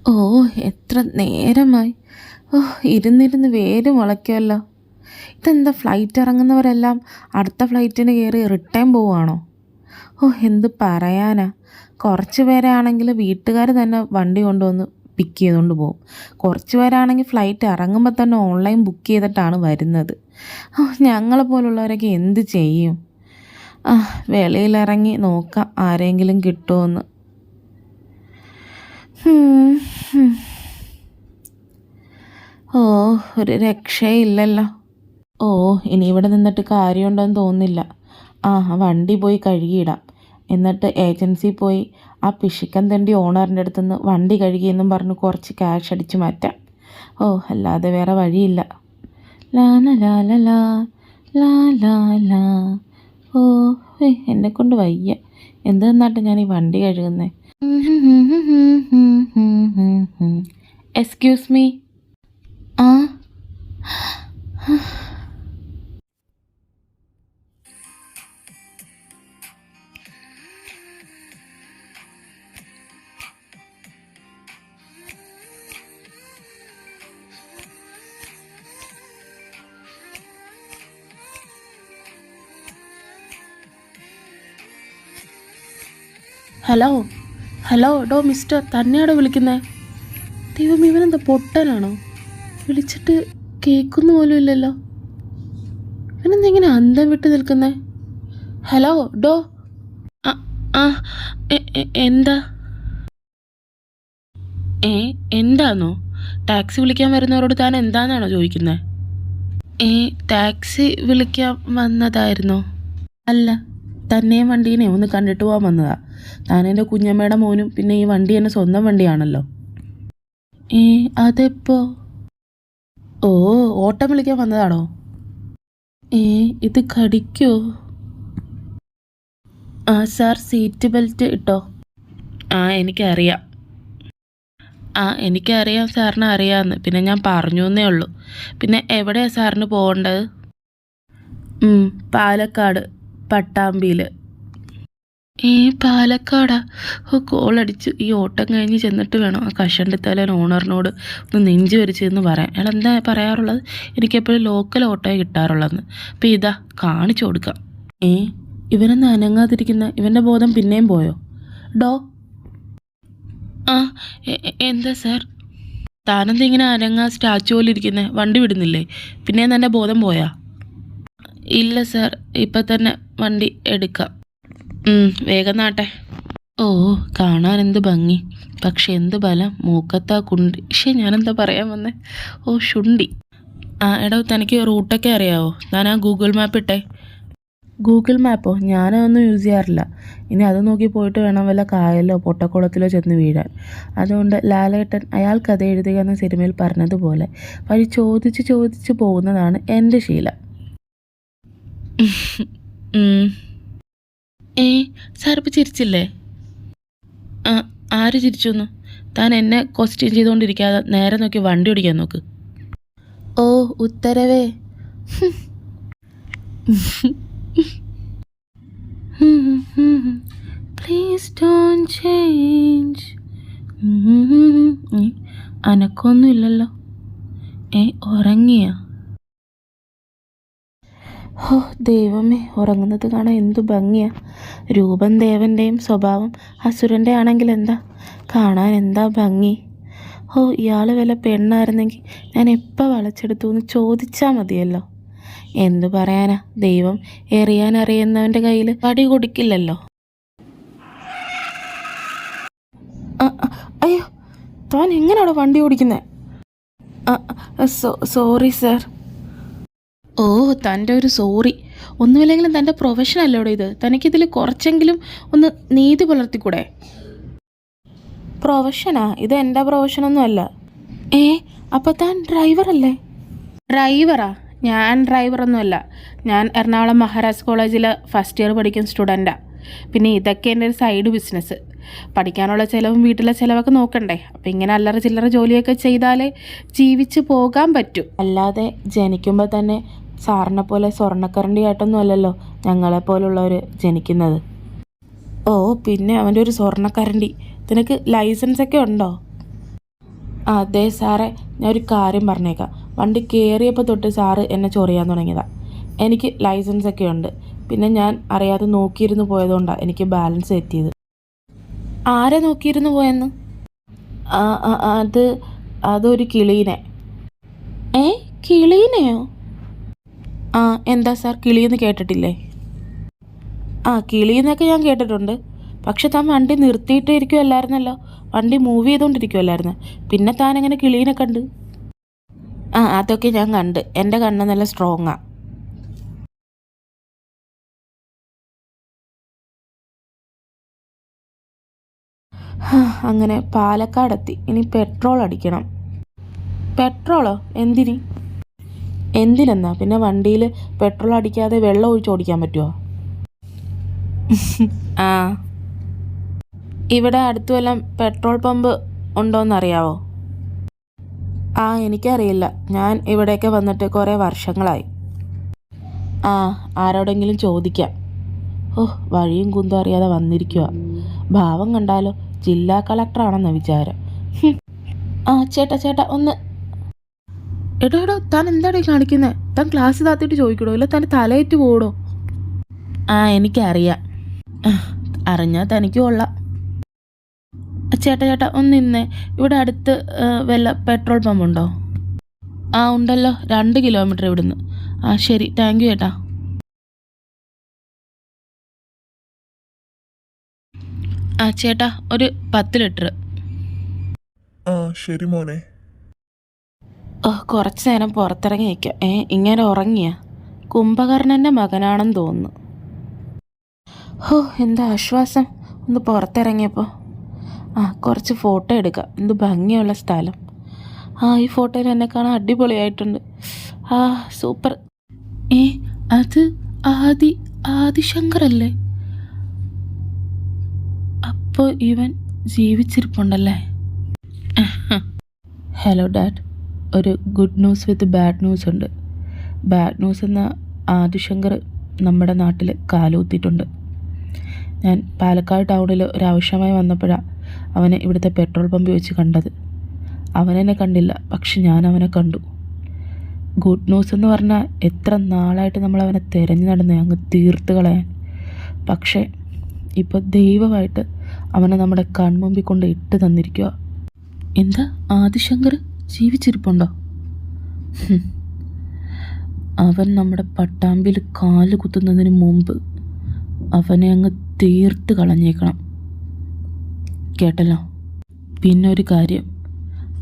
ഓ, എത്ര നേരമായി. ഓ, ഇരുന്നിരുന്ന് വേര് മുളയ്ക്കുമല്ലോ. ഇതെന്താ, ഫ്ലൈറ്റ് ഇറങ്ങുന്നവരെല്ലാം അടുത്ത ഫ്ലൈറ്റിന് കയറി റിട്ടേൺ പോവുകയാണോ? ഓ, എന്ത് പറയാനാ. കുറച്ച് പേരെ ആണെങ്കിൽ വീട്ടുകാർ തന്നെ വണ്ടി കൊണ്ടുവന്ന് പിക്ക് ചെയ്തുകൊണ്ട് പോകും. കുറച്ച് പേരാണെങ്കിൽ ഫ്ലൈറ്റ് ഇറങ്ങുമ്പോൾ തന്നെ ഓൺലൈൻ ബുക്ക് ചെയ്തിട്ടാണ് വരുന്നത്. ഓ, ഞങ്ങളെ പോലുള്ളവരൊക്കെ എന്ത് ചെയ്യും? വെളിയിലിറങ്ങി നോക്കാം ആരെങ്കിലും കിട്ടുമോയെന്ന്. ഓ, ഒരു രക്ഷയില്ലല്ലോ. ഓ, ഇനി ഇവിടെ നിന്നിട്ട് കാര്യമുണ്ടെന്ന് തോന്നുന്നില്ല. വണ്ടി പോയി കഴുകിയിടാം. എന്നിട്ട് ഏജൻസി പോയി ആ പിശുക്കൻ തണ്ടി ഓണറിൻ്റെ അടുത്തുനിന്ന് വണ്ടി കഴുകിയെന്നും പറഞ്ഞ് കുറച്ച് ക്യാഷ് അടിച്ച് മാറ്റാം. ഓ, അല്ലാതെ വേറെ വഴിയില്ല. ലാല ലാല ലാ ലാ ലാ ലാ. ഓ, എന്നെക്കൊണ്ട് വയ്യ. എന്ത് നിന്നാട്ടെ ഞാൻ ഈ വണ്ടി കഴുകുന്നേ. Excuse me. ആ ഹലോ ഹലോ, ഡോ മിസ്റ്റർ, തന്നെയാണോ വിളിക്കുന്നത്? ദൈവം, ഇവനെന്താ പൊട്ടനാണോ? വിളിച്ചിട്ട് കേൾക്കുന്ന പോലും ഇല്ലല്ലോ. ഇവനെന്താ ഇങ്ങനെ അന്തം വിട്ട് നിൽക്കുന്നേ? ഹലോ ഡോ. എന്താ? എന്താന്നോ? ടാക്സി വിളിക്കാൻ വരുന്നവരോട് താൻ എന്താന്നാണോ ചോദിക്കുന്നത്? ടാക്സി വിളിക്കാൻ വന്നതായിരുന്നോ? അല്ല, തന്നെയും വണ്ടീനെ ഒന്ന് കണ്ടിട്ട് പോകാൻ വന്നതാ. താൻ എൻ്റെ കുഞ്ഞമ്മയുടെ മോനും പിന്നെ ഈ വണ്ടി എൻ്റെ സ്വന്തം വണ്ടിയാണല്ലോ. അതെപ്പോ? ഓ, ഓട്ടം വിളിക്കാൻ വന്നതാണോ? ഇത് കടിക്കോ? സാർ, സീറ്റ് ബെൽറ്റ് ഇട്ടോ? എനിക്കറിയാം. എനിക്കറിയാം, സാറിന് അറിയാമെന്ന്. പിന്നെ ഞാൻ പറഞ്ഞു എന്നേ ഉള്ളൂ. പിന്നെ എവിടെയാണ് സാറിന് പോകേണ്ടത്? പാലക്കാട്, പട്ടാമ്പിയിൽ. പാലക്കാടാ? കോളടിച്ചു. ഈ ഓട്ടം കഴിഞ്ഞ് ചെന്നിട്ട് വേണം ആ കഷണ്ടിത്തലേൻ ഓണറിനോട് ഒന്ന് നെഞ്ചു വരിച്ചെന്ന് പറയാൻ. അയാൾ എന്താ പറയാറുള്ളത്? എനിക്കെപ്പോഴും ലോക്കൽ ഓട്ടോയെ കിട്ടാറുള്ളതെന്ന്. അപ്പം ഇതാ കാണിച്ചു കൊടുക്കാം. ഇവനൊന്ന് അനങ്ങാതിരിക്കുന്ന, ഇവൻ്റെ ബോധം പിന്നെയും പോയോ? ഡോ. എന്താ സാർ? താനെന്താ ഇങ്ങനെ അനങ്ങാ സ്റ്റാച്ചു പോലെ ഇരിക്കുന്നത്? വണ്ടി വിടുന്നില്ലേ? പിന്നെയും തന്നെ ബോധം പോയാ? ഇല്ല സാർ, ഇപ്പം തന്നെ വണ്ടി എടുക്കാം. വേഗം നാട്ടെ. ഓ, കാണാൻ എന്ത് ഭംഗി, പക്ഷെ എന്ത് ബലം മൂക്കത്താ കുണ്ടി. ഞാനെന്താ പറയാൻ വന്നേ? ഓ, ശുണ്ടി. എടോ, തനിക്ക് റൂട്ടൊക്കെ അറിയാവോ? ഞാൻ ആ ഗൂഗിൾ മാപ്പ് ഇട്ടേ. ഗൂഗിൾ മാപ്പോ? ഞാനതൊന്നും യൂസ് ചെയ്യാറില്ല. ഇനി അത് നോക്കി പോയിട്ട് വേണം വല്ല കായലോ പൊട്ടക്കുളത്തിലോ ചെന്ന് വീഴാൻ. അതുകൊണ്ട് ലാലേട്ടൻ അയാൾ കഥ എഴുതുക എന്ന സിനിമയിൽ പറഞ്ഞതുപോലെ വഴി ചോദിച്ച് ചോദിച്ച് പോകുന്നതാണ് എൻ്റെ ശീലം. സാർ ഇപ്പം ചിരിച്ചില്ലേ? ആര് ചിരിച്ചു? താൻ എന്നെ ക്വസ്റ്റ്യൻ ചെയ്തുകൊണ്ടിരിക്കാതെ നേരെ നോക്കി വണ്ടി ഓടിക്കാൻ നോക്ക്. ഓ, ഉത്തരവേ. Please don't change. അനക്കൊന്നും ഇല്ലല്ലോ. ഉറങ്ങിയ? ഓ ദൈവമേ, ഉറങ്ങുന്നത് കാണാൻ എന്തു ഭംഗിയാ. രൂപം ദേവൻ്റെയും സ്വഭാവം അസുരൻ്റെ ആണെങ്കിൽ എന്താ, കാണാൻ എന്താ ഭംഗി. ഇയാൾ വല്ല പെണ്ണായിരുന്നെങ്കിൽ ഞാൻ എപ്പോൾ വളച്ചെടുത്തു എന്ന് ചോദിച്ചാൽ മതിയല്ലോ. എന്തു പറയാനാ, ദൈവം എറിയാൻ അറിയുന്നവൻ്റെ കയ്യിൽ പടി കൊടുക്കില്ലല്ലോ. അയ്യോ, താൻ എങ്ങനെയാണോ വണ്ടി ഓടിക്കുന്നത്? Sorry sir. ഓ, തൻ്റെ ഒരു സോറി. ഒന്നുമില്ലെങ്കിലും തൻ്റെ പ്രൊഫഷനല്ലോടെ ഇത്. തനിക്കിതിൽ കുറച്ചെങ്കിലും ഒന്ന് നീതി പുലർത്തിക്കൂടെ? പ്രൊഫഷനാ? ഇത് എൻ്റെ പ്രൊഫഷനൊന്നുമല്ല. അപ്പോൾ താൻ ഡ്രൈവറല്ലേ? ഡ്രൈവറാ? ഞാൻ ഡ്രൈവറൊന്നുമല്ല. ഞാൻ എറണാകുളം മഹാരാജ് കോളേജിൽ ഫസ്റ്റ് ഇയർ പഠിക്കുന്ന സ്റ്റുഡൻറ്റാണ്. പിന്നെ ഇതൊക്കെ എൻ്റെ ഒരു സൈഡ് ബിസിനസ്. പഠിക്കാനുള്ള ചിലവും വീട്ടിലെ ചിലവൊക്കെ നോക്കണ്ടേ. അപ്പം ഇങ്ങനെ അല്ലറ ചില്ലറ ജോലിയൊക്കെ ചെയ്താലേ ജീവിച്ച് പോകാൻ പറ്റും. അല്ലാതെ ജനിക്കുമ്പോൾ തന്നെ സാറിനെ പോലെ സ്വർണ്ണക്കരണ്ടി ആയിട്ടൊന്നും അല്ലല്ലോ ഞങ്ങളെപ്പോലുള്ളവർ ജനിക്കുന്നത്. ഓ, പിന്നെ അവൻ്റെ ഒരു സ്വർണ്ണക്കരണ്ടി. നിനക്ക് ലൈസൻസൊക്കെ ഉണ്ടോ? അതെ സാറേ, ഞാൻ ഒരു കാര്യം പറഞ്ഞേക്കാം. വണ്ടി കയറിയപ്പോൾ തൊട്ട് സാറ് എന്നെ ചൊറിയാൻ തുടങ്ങിയതാണ്. എനിക്ക് ലൈസൻസൊക്കെ ഉണ്ട്. പിന്നെ ഞാൻ അറിയാതെ നോക്കിയിരുന്നു പോയതുകൊണ്ടാണ് എനിക്ക് ബാലൻസ് തെറ്റിയത്. ആരെ നോക്കിയിരുന്നു പോയെന്ന്? അത് അതൊരു കിളീനെ. ഏ, കിളീനെയോ? ആ, എന്താ സാർ, കിളിയെന്ന് കേട്ടിട്ടില്ലേ? ആ, കിളിയെന്നൊക്കെ ഞാൻ കേട്ടിട്ടുണ്ട്. പക്ഷെ താൻ വണ്ടി നിർത്തിയിട്ടേ ഇരിക്കുമല്ലായിരുന്നല്ലോ, വണ്ടി മൂവ് ചെയ്തുകൊണ്ടിരിക്കുമല്ലായിരുന്നു. പിന്നെ താൻ എങ്ങനെ കിളീനെ കണ്ട്? ആ, അതൊക്കെ ഞാൻ കണ്ട്. എൻ്റെ കണ്ണ് നല്ല സ്ട്രോങ്ങാണ്. അങ്ങനെ പാലക്കാടെത്തി. ഇനി പെട്രോൾ അടിക്കണം. പെട്രോളോ? എന്തിന്? എന്തിനെന്നാ പിന്നെ വണ്ടിയിൽ പെട്രോൾ അടിക്കാതെ വെള്ളം ഒഴിച്ച് ഓടിക്കാൻ പറ്റുമോ? ആ, ഇവിടെ അടുത്ത് വല്ലതും പെട്രോൾ പമ്പ് ഉണ്ടോയെന്നറിയാവോ? ആ, എനിക്കറിയില്ല. ഞാൻ ഇവിടേക്ക് വന്നിട്ട് കുറേ വർഷങ്ങളായി. ആ, ആരോടെങ്കിലും ചോദിക്കാം. ഓ, വഴിയും കുന്തും അറിയാതെ വന്നിരിക്കുക. ഭാവം കണ്ടാലോ ജില്ലാ കളക്ടറാണെന്ന വിചാരം. ആ, ചേട്ടാ ചേട്ടാ ഒന്ന്. എടോ, താൻ എന്താടോ കാണിക്കുന്നത്? താൻ ക്ലാസ് താത്തിട്ട് ചോദിക്കടോ, ഇല്ല താൻ തലയേറ്റ് പോടോ. ആ, എനിക്കറിയാം. അറിഞ്ഞാൽ തനിക്ക് കൊള്ളാം. ചേട്ടാ ഒന്ന് നിന്നേ. ഇവിടെ അടുത്ത് വല്ല പെട്രോൾ പമ്പ് ഉണ്ടോ? ആ, ഉണ്ടല്ലോ, 2 കിലോമീറ്റർ ഇവിടുന്ന്. ആ, ശരി, താങ്ക് യു ചേട്ടാ. ആ ചേട്ടാ, ഒരു 10 ലിറ്റർ. ആ, ശരി മോനെ. കുറച്ച് നേരം പുറത്തിറങ്ങി നിൽക്കാം. ഇങ്ങനെ ഉറങ്ങിയ കുംഭകർണൻ്റെ മകനാണെന്ന് തോന്നുന്നു. ഹോ, എന്താ ആശ്വാസം ഒന്ന് പുറത്തിറങ്ങിയപ്പോൾ. ആ, കുറച്ച് ഫോട്ടോ എടുക്കാം. എന്ത് ഭംഗിയുള്ള സ്ഥലം. ആ, ഈ ഫോട്ടോയിൽ എന്നെ കാണാൻ അടിപൊളിയായിട്ടുണ്ട്. ആ, സൂപ്പർ. അത് ആദിശങ്കറല്ലേ? അപ്പോൾ ഇവൻ ജീവിച്ചിരിപ്പുണ്ടല്ലേ? ഹലോ ഡാഡ്, ഒരു good news with bad news ഉണ്ട്. ബാഡ് ന്യൂസ് എന്ന ആദിശങ്കർ നമ്മുടെ നാട്ടിൽ കാലുകുത്തിയിട്ടുണ്ട്. ഞാൻ പാലക്കാട് ടൗണിൽ ഒരാവശ്യമായി വന്നപ്പോഴാണ് അവനെ ഇവിടുത്തെ പെട്രോൾ പമ്പിൽ വെച്ച് കണ്ടത്. അവനെന്നെ കണ്ടില്ല, പക്ഷെ ഞാൻ അവനെ കണ്ടു. ഗുഡ് ന്യൂസ് എന്ന് പറഞ്ഞാൽ എത്ര നാളായിട്ട് നമ്മളവനെ തിരഞ്ഞു നടന്നേ അങ്ങ് തീർത്ത് കളയാൻ. പക്ഷേ ഇപ്പോൾ ദൈവമായിട്ട് അവനെ നമ്മുടെ കൺമുമ്പിൽ കൊണ്ട് ഇട്ട് തന്നിരിക്കുക. എന്താ, ആദിശങ്കർ ജീവിച്ചിരിപ്പുണ്ടോ? അവൻ നമ്മുടെ പട്ടാമ്പിൽ കാല് കുത്തുന്നതിന് മുമ്പ് അവനെ അങ്ങ് തീർത്ത് കളഞ്ഞേക്കണം. കേട്ടല്ലോ? പിന്നെ ഒരു കാര്യം,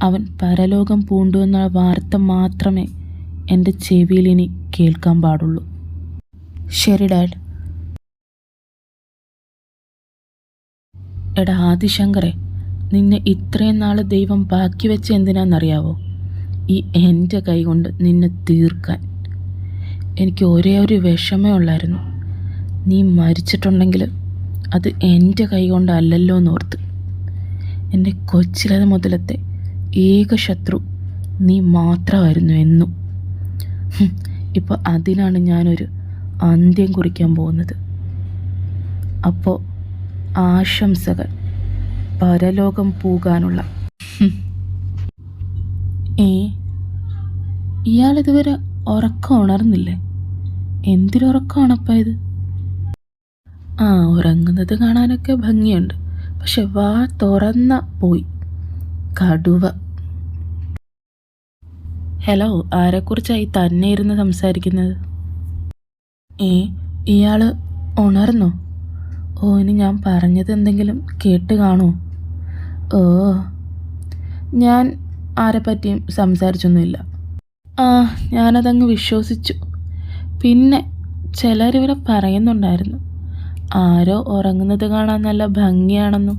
അവൻ പരലോകം പൂണ്ടു എന്ന വാർത്ത മാത്രമേ എൻ്റെ ചെവിയിൽ ഇനി കേൾക്കാൻ പാടുള്ളൂ. ശരി ഡാഡ്. എടാ ആദിശങ്കറെ, നിന്നെ ഇത്രയും നാൾ ദൈവം ബാക്കി വെച്ച് എന്തിനാണെന്നറിയാവോ? ഈ എൻ്റെ കൈ കൊണ്ട് നിന്നെ തീർക്കാൻ. എനിക്ക് ഒരേ ഒരു വിഷമേ ഉള്ളായിരുന്നു, നീ മരിച്ചിട്ടുണ്ടെങ്കിൽ അത് എൻ്റെ കൈ കൊണ്ടല്ലല്ലോ എന്നോർത്ത്. എൻ്റെ കൊച്ചിലത് മുതലത്തെ ഏക ശത്രു നീ മാത്രമായിരുന്നു എന്നും. ഇപ്പോൾ അതിനാണ് ഞാനൊരു അന്ത്യം കുറിക്കാൻ പോകുന്നത്. അപ്പോൾ ആശംസകൾ, പരലോകം പോകാനുള്ള. ഇയാളിതുവരെ ഉറക്കം ഉണർന്നില്ലേ? എന്തിനുറക്കമാണപ്പം ഇത്? ആ, ഉറങ്ങുന്നത് കാണാനൊക്കെ ഭംഗിയുണ്ട്, പക്ഷെ വാ തുറന്ന പോയി കടുവ. ഹലോ, ആരെക്കുറിച്ചായി തന്നെ ഇരുന്ന് സംസാരിക്കുന്നത്? ഇയാൾ ഉണർന്നോ? ഓ, ഇനി ഞാൻ പറഞ്ഞത് എന്തെങ്കിലും കേട്ട് കാണുമോ? ഓ, ഞാൻ ആരെപ്പറ്റിയും സംസാരിച്ചൊന്നുമില്ല. ആ, ഞാനതങ്ങ് വിശ്വസിച്ചു. പിന്നെ ചിലരിവിടെ പറയുന്നുണ്ടായിരുന്നു, ആരോ ഉറങ്ങുന്നത് കാണാൻ നല്ല ഭംഗിയാണെന്നും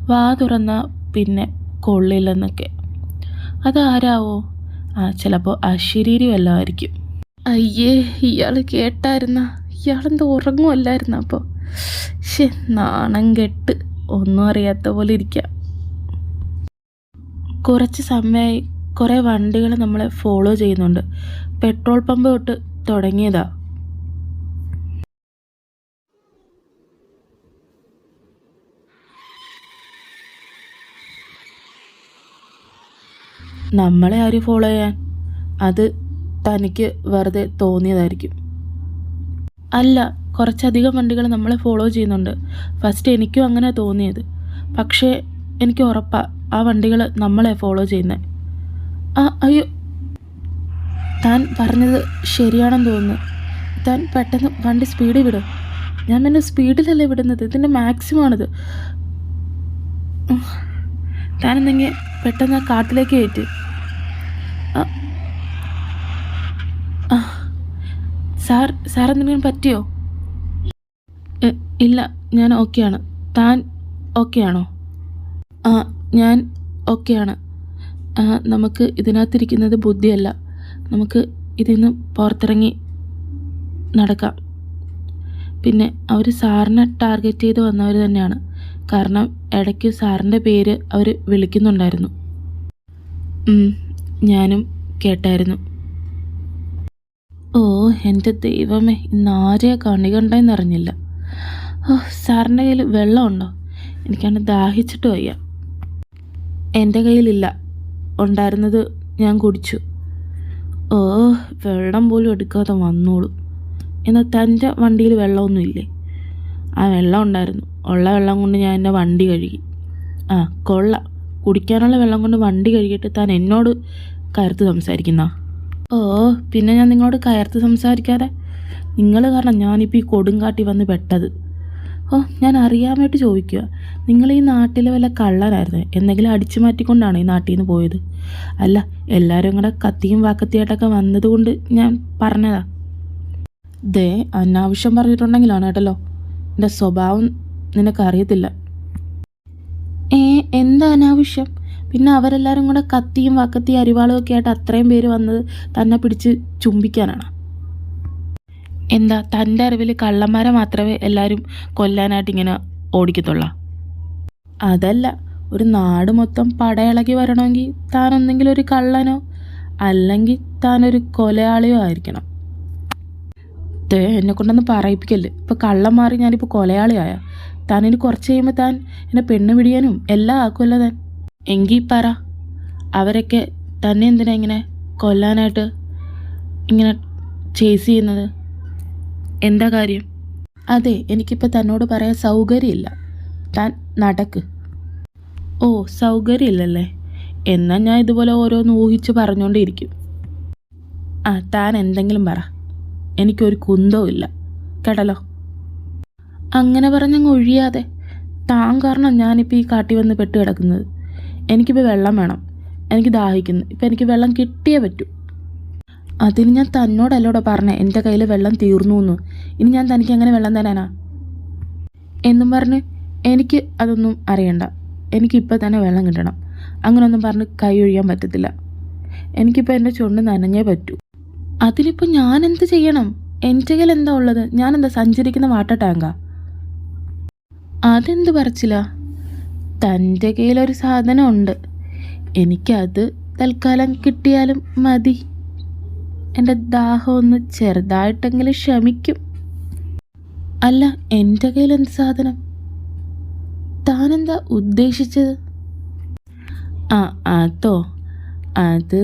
വാ തുറന്നാൽ പിന്നെ കൊള്ളില്ലെന്നൊക്കെ. അതാരാവോ? ചിലപ്പോൾ അശരീരി വല്ലതായിരിക്കും. അയ്യേ, ഇയാൾ കേട്ടായിരുന്ന? ഇയാളെന്തോ ഉറങ്ങുമല്ലായിരുന്നു അപ്പോൾ? നാണം കെട്ട് ഒന്നും അറിയാത്ത പോലെ ഇരിക്കാം. കുറച്ച് സമയമായി കുറേ വണ്ടികൾ നമ്മളെ ഫോളോ ചെയ്യുന്നുണ്ട്. പെട്രോൾ പമ്പ് തൊട്ട് തുടങ്ങിയതാ. നമ്മളെ ആരും ഫോളോ ചെയ്യാൻ? അത് തനിക്ക് വെറുതെ തോന്നിയതായിരിക്കും. അല്ല, കുറച്ചധികം വണ്ടികൾ നമ്മളെ ഫോളോ ചെയ്യുന്നുണ്ട്. ഫസ്റ്റ് എനിക്കും അങ്ങനെ തോന്നിയത്. പക്ഷേ എനിക്ക് ഉറപ്പാണ് ആ വണ്ടികൾ നമ്മളെ ഫോളോ ചെയ്യുന്നത്. അയ്യോ, താൻ പറഞ്ഞത് ശരിയാണെന്ന് തോന്നുന്നു. താൻ പെട്ടെന്ന് വണ്ടി സ്പീഡിൽ വിടും. ഞാൻ പിന്നെ സ്പീഡിലല്ലേ വിടുന്നത്, ഇതിൻ്റെ മാക്സിമം ആണിത്. താനെന്തെങ്കിൽ പെട്ടെന്ന് ആ കാട്ടിലേക്ക് കയറ്റി. സാർ എന്തെങ്കിലും പറ്റിയോ? ഇല്ല, ഞാൻ ഓക്കെയാണ്. താൻ ഓക്കെയാണോ? ഞാൻ ഓക്കെയാണ്. നമുക്ക് ഇതിനകത്തിരിക്കുന്നത് ബുദ്ധിയല്ല. നമുക്ക് ഇതിൽ നിന്ന് പുറത്തിറങ്ങി നടക്കാം. പിന്നെ അവർ സാറിനെ ടാർഗറ്റ് ചെയ്ത് വന്നവർ തന്നെയാണ്. കാരണം ഇടയ്ക്ക് സാറിൻ്റെ പേര് അവർ വിളിക്കുന്നുണ്ടായിരുന്നു. ഞാനും കേട്ടായിരുന്നു. ഓ എൻ്റെ ദൈവമേ, ഇന്ന് ആരെയാ കണി കണ്ടെന്നറിഞ്ഞില്ല. സാറിൻ്റെ കയ്യിൽ വെള്ളമുണ്ടോ? എനിക്കാണ് ദാഹിച്ചിട്ട് വയ്യ. എൻ്റെ കയ്യിലില്ല, ഉണ്ടായിരുന്നത് ഞാൻ കുടിച്ചു. വെള്ളം പോലും എടുക്കാതെ വന്നോളൂ. എന്നാൽ തൻ്റെ വണ്ടിയിൽ വെള്ളമൊന്നുമില്ലേ? ആ വെള്ളം ഉണ്ടായിരുന്നു. ഉള്ള വെള്ളം കൊണ്ട് ഞാൻ എൻ്റെ വണ്ടി കഴുകി. കൊള്ളാം, കുടിക്കാനുള്ള വെള്ളം കൊണ്ട് വണ്ടി കഴുകിയിട്ട് താൻ എന്നോട് കയർത്ത് സംസാരിക്കുന്ന? പിന്നെ ഞാൻ നിങ്ങളോട് കയർത്ത് സംസാരിക്കാതെ? നിങ്ങൾ കാരണം ഞാനിപ്പോൾ ഈ കൊടുങ്കാട്ടി വന്ന് പെട്ടത്. ഞാൻ അറിയാൻ വേണ്ടി ചോദിക്കുക. നിങ്ങൾ ഈ നാട്ടിലെ വല്ല കള്ളനായിരുന്നു? എന്തെങ്കിലും അടിച്ചു മാറ്റിക്കൊണ്ടാണ് ഈ നാട്ടിൽ നിന്ന് പോയത്? അല്ല, എല്ലാവരും കൂടെ കത്തിയും വാക്കത്തിയായിട്ടൊക്കെ വന്നതുകൊണ്ട് ഞാൻ പറഞ്ഞതാ. അനാവശ്യം പറഞ്ഞിട്ടുണ്ടെങ്കിലാണ് കേട്ടല്ലോ. എൻ്റെ സ്വഭാവം നിനക്കറിയത്തില്ല. എന്താ അനാവശ്യം? പിന്നെ അവരെല്ലാവരും കൂടെ കത്തിയും വാക്കത്തിയും അരിവാളും ഒക്കെ ആയിട്ട് അത്രയും പേര് വന്നത് തന്നെ പിടിച്ച് ചുംബിക്കാനാണ്? എന്താ തൻ്റെ അറിവിൽ കള്ളന്മാരെ മാത്രമേ എല്ലാവരും കൊല്ലാനായിട്ട് ഇങ്ങനെ ഓടിക്കത്തുള്ളൂ? അതല്ല, ഒരു നാട് മൊത്തം പടയിളകി വരണമെങ്കിൽ താനൊന്നെങ്കിലും ഒരു കള്ളനോ അല്ലെങ്കിൽ താനൊരു കൊലയാളിയോ ആയിരിക്കണം. എന്നെ കൊണ്ടൊന്ന് പറയിപ്പിക്കല്ലേ. ഇപ്പോൾ കള്ളം മാറി ഞാനിപ്പോൾ കൊലയാളിയായ താനിന് കുറച്ച് കഴിയുമ്പോൾ താൻ എന്നെ പെണ്ണ് പിടിയാനും എല്ലാം ആക്കുമല്ലോ താൻ. എങ്കിൽ പറ, അവരൊക്കെ തന്നെ എന്തിനാ ഇങ്ങനെ കൊല്ലാനായിട്ട് ഇങ്ങനെ ചേസ് ചെയ്യുന്നത്? എന്താ കാര്യം? അതെ, എനിക്കിപ്പോൾ തന്നോട് പറയാൻ സൗകര്യമില്ല. താൻ നടക്ക്. സൗകര്യമില്ലല്ലേ? എന്നാൽ ഞാൻ ഇതുപോലെ ഓരോന്ന് ഊഹിച്ച് പറഞ്ഞുകൊണ്ടേയിരിക്കും. താൻ എന്തെങ്കിലും പറ, എനിക്കൊരു കുന്തവും ഇല്ല കേട്ടല്ലോ. അങ്ങനെ പറഞ്ഞങ്ങ് ഒഴിയാതെ. താൻ കാരണം ഞാനിപ്പോൾ ഈ കാട്ടി വന്ന് പെട്ട് കിടക്കുന്നത്. എനിക്കിപ്പോൾ വെള്ളം വേണം, എനിക്ക് ദാഹിക്കുന്നു. ഇപ്പം എനിക്ക് വെള്ളം കിട്ടിയേ പറ്റൂ. അതിന് ഞാൻ തന്നോടല്ലോടെ പറഞ്ഞേ എൻ്റെ കയ്യിൽ വെള്ളം തീർന്നു എന്ന്. ഇനി ഞാൻ തനിക്ക് എങ്ങനെ വെള്ളം തരാനാ എന്നും പറഞ്ഞ് എനിക്ക് അതൊന്നും അറിയണ്ട. എനിക്കിപ്പോൾ തന്നെ വെള്ളം കിട്ടണം. അങ്ങനെയൊന്നും പറഞ്ഞ് കൈ ഒഴിയാൻ പറ്റത്തില്ല. എനിക്കിപ്പോൾ എൻ്റെ ചുണ്ട് നനഞ്ഞേ പറ്റൂ. അതിനിപ്പോൾ ഞാൻ എന്ത് ചെയ്യണം? എൻ്റെ കയ്യിൽ എന്താ ഉള്ളത്? ഞാനെന്താ സഞ്ചരിക്കുന്ന വാട്ടർ ടാങ്കാ? അതെന്ത് പറച്ചില്ല? തൻ്റെ കയ്യിലൊരു സാധനം ഉണ്ട്, എനിക്കത് തൽക്കാലം കിട്ടിയാലും മതി. എൻ്റെ ദാഹം ഒന്ന് ചെറുതായിട്ടെങ്കിലും ശമിക്കും. അല്ല, എൻ്റെ കയ്യിൽ എന്ത് സാധനം? താനെന്താ ഉദ്ദേശിച്ചത്? അതോ, അത്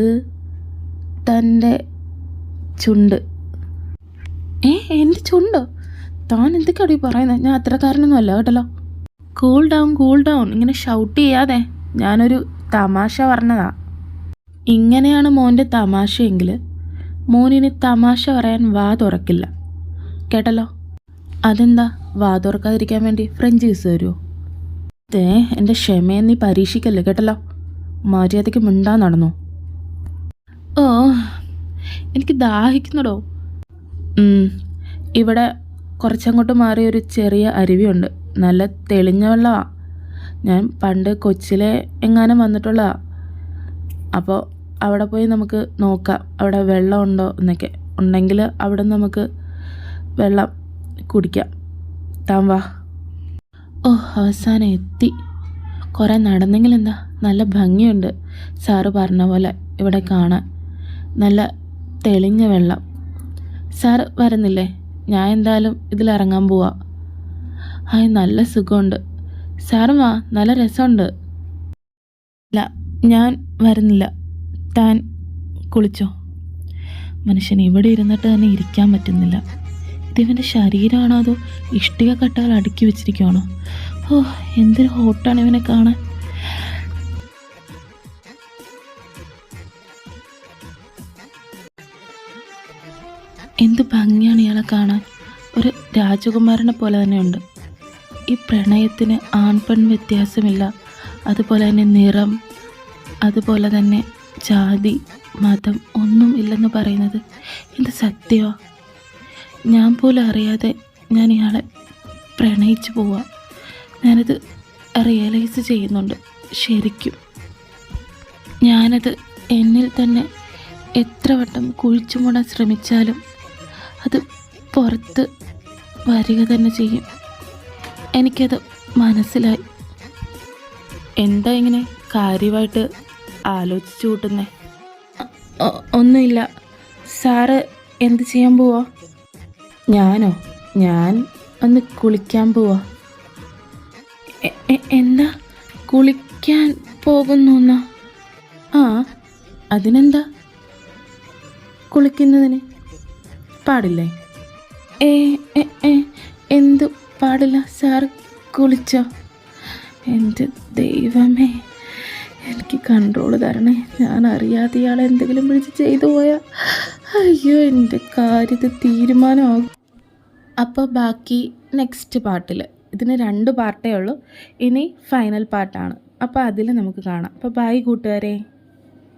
തൻ്റെ ചുണ്ട്. എൻ്റെ ചുണ്ടോ? താൻ എന്തൊക്കെയാണ് ഈ പറയുന്നത്? ഞാൻ അത്രക്കാരനൊന്നും അല്ല കേട്ടല്ലോ. കൂൾ ഡൗൺ ഇങ്ങനെ ഷൗട്ട് ചെയ്യാതെ. ഞാനൊരു തമാശ പറഞ്ഞതാ. ഇങ്ങനെയാണ് മോൻ്റെ തമാശയെങ്കിൽ മോനിനി തമാശ പറയാൻ വാ തുറക്കില്ല കേട്ടല്ലോ. അതെന്താ വാ തുറക്കാതിരിക്കാൻ വേണ്ടി ഫ്രഞ്ച് കിസ് തരുമോ? എൻ്റെ ക്ഷമയെ നീ പരീക്ഷിക്കല്ലേ കേട്ടല്ലോ. മര്യാദയ്ക്ക് മിണ്ടാൻ നടന്നു. എനിക്ക് ദാഹിക്കുന്നടോ. ഇവിടെ കുറച്ചങ്ങോട്ട് മാറിയ ഒരു ചെറിയ അരുവിയുണ്ട്. നല്ല തെളിഞ്ഞ വെള്ളമാണ്. ഞാൻ പണ്ട് കൊച്ചിലെ എങ്ങാനും വന്നിട്ടുള്ളതാണ്. അപ്പോൾ അവിടെ പോയി നമുക്ക് നോക്കാം അവിടെ വെള്ളമുണ്ടോ എന്നൊക്കെ. ഉണ്ടെങ്കിൽ അവിടെ നമുക്ക് വെള്ളം കുടിക്കാം. താൻ വാ. അവസാനം എത്തി. കുറേ നടന്നെങ്കിൽ എന്താ, നല്ല ഭംഗിയുണ്ട്. സാറ് പറഞ്ഞ പോലെ ഇവിടെ കാണാൻ നല്ല തെളിഞ്ഞ വെള്ളം. സാറ് വരുന്നില്ലേ? ഞാൻ എന്തായാലും ഇതിലിറങ്ങാൻ പോവാ. നല്ല സുഖമുണ്ട്. സാറും വാ, നല്ല രസമുണ്ട്. ഇല്ല, ഞാൻ വരുന്നില്ല. താൻ കുളിച്ചോ? മനുഷ്യൻ ഇവിടെ ഇരുന്നിട്ട് തന്നെ ഇരിക്കാൻ പറ്റുന്നില്ല. ഇതിവൻ്റെ ശരീരമാണോ അതോ ഇഷ്ടിക കട്ടകൾ അടുക്കി വെച്ചിരിക്കുകയാണോ? ഓ, എന്തൊരു ഹോട്ടാണ് ഇവനെ കാണാൻ. എന്ത് ഭംഗിയാണ് ഇയാളെ കാണാൻ. ഒരു രാജകുമാരനെ പോലെ തന്നെയുണ്ട്. ഈ പ്രണയത്തിന് ആൺപെൺ വ്യത്യാസമില്ല. അതുപോലെ തന്നെ നിറം, അതുപോലെ തന്നെ ജാതി, മതം ഒന്നും ഇല്ലെന്ന് പറയുന്നത് എന്ത് സത്യമാണ്. ഞാൻ പോലും അറിയാതെ ഞാൻ ഇയാളെ പ്രണയിച്ചു പോവാം. ഞാനത് റിയലൈസ് ചെയ്യുന്നുണ്ട്. ശരിക്കും ഞാനത് എന്നിൽ തന്നെ എത്ര വട്ടം കുഴിച്ചു മൂടാൻ ശ്രമിച്ചാലും അത് പുറത്ത് വരിക തന്നെ ചെയ്യും. എനിക്കത് മനസ്സിലായി. എന്താ ഇങ്ങനെ കാര്യമായിട്ട് ആലോചിച്ചു കൂട്ടുന്നേ? ഒന്നുമില്ല. സാറ് എന്ത് ചെയ്യാൻ പോവാ? ഞാനോ? ഞാൻ ഒന്ന് കുളിക്കാൻ പോവാ. എന്താ കുളിക്കാൻ പോകുന്നു എന്നാ? ആ, അതിനെന്താ? കുളിക്കുന്നതിന് പാടില്ലേ? എന്ത് പാടില്ല? സാർ കുളിച്ചോ? എൻ്റെ ദൈവമേ, എനിക്ക് കൺട്രോൾ തരണേ. ഞാൻ അറിയാതെ ഇയാളെ എന്തെങ്കിലും വിളിച്ച് ചെയ്തു പോയാൽ അയ്യോ, എൻ്റെ കാര്യത്തിൽ തീരുമാനമാകും. അപ്പോൾ ബാക്കി നെക്സ്റ്റ് പാർട്ടിൽ. ഇതിന് 2 പാർട്ടേ ഉള്ളൂ. ഇനി ഫൈനൽ പാർട്ടാണ്. അപ്പോൾ അതിൽ നമുക്ക് കാണാം. അപ്പോൾ ബൈ കൂട്ടുകാരെ.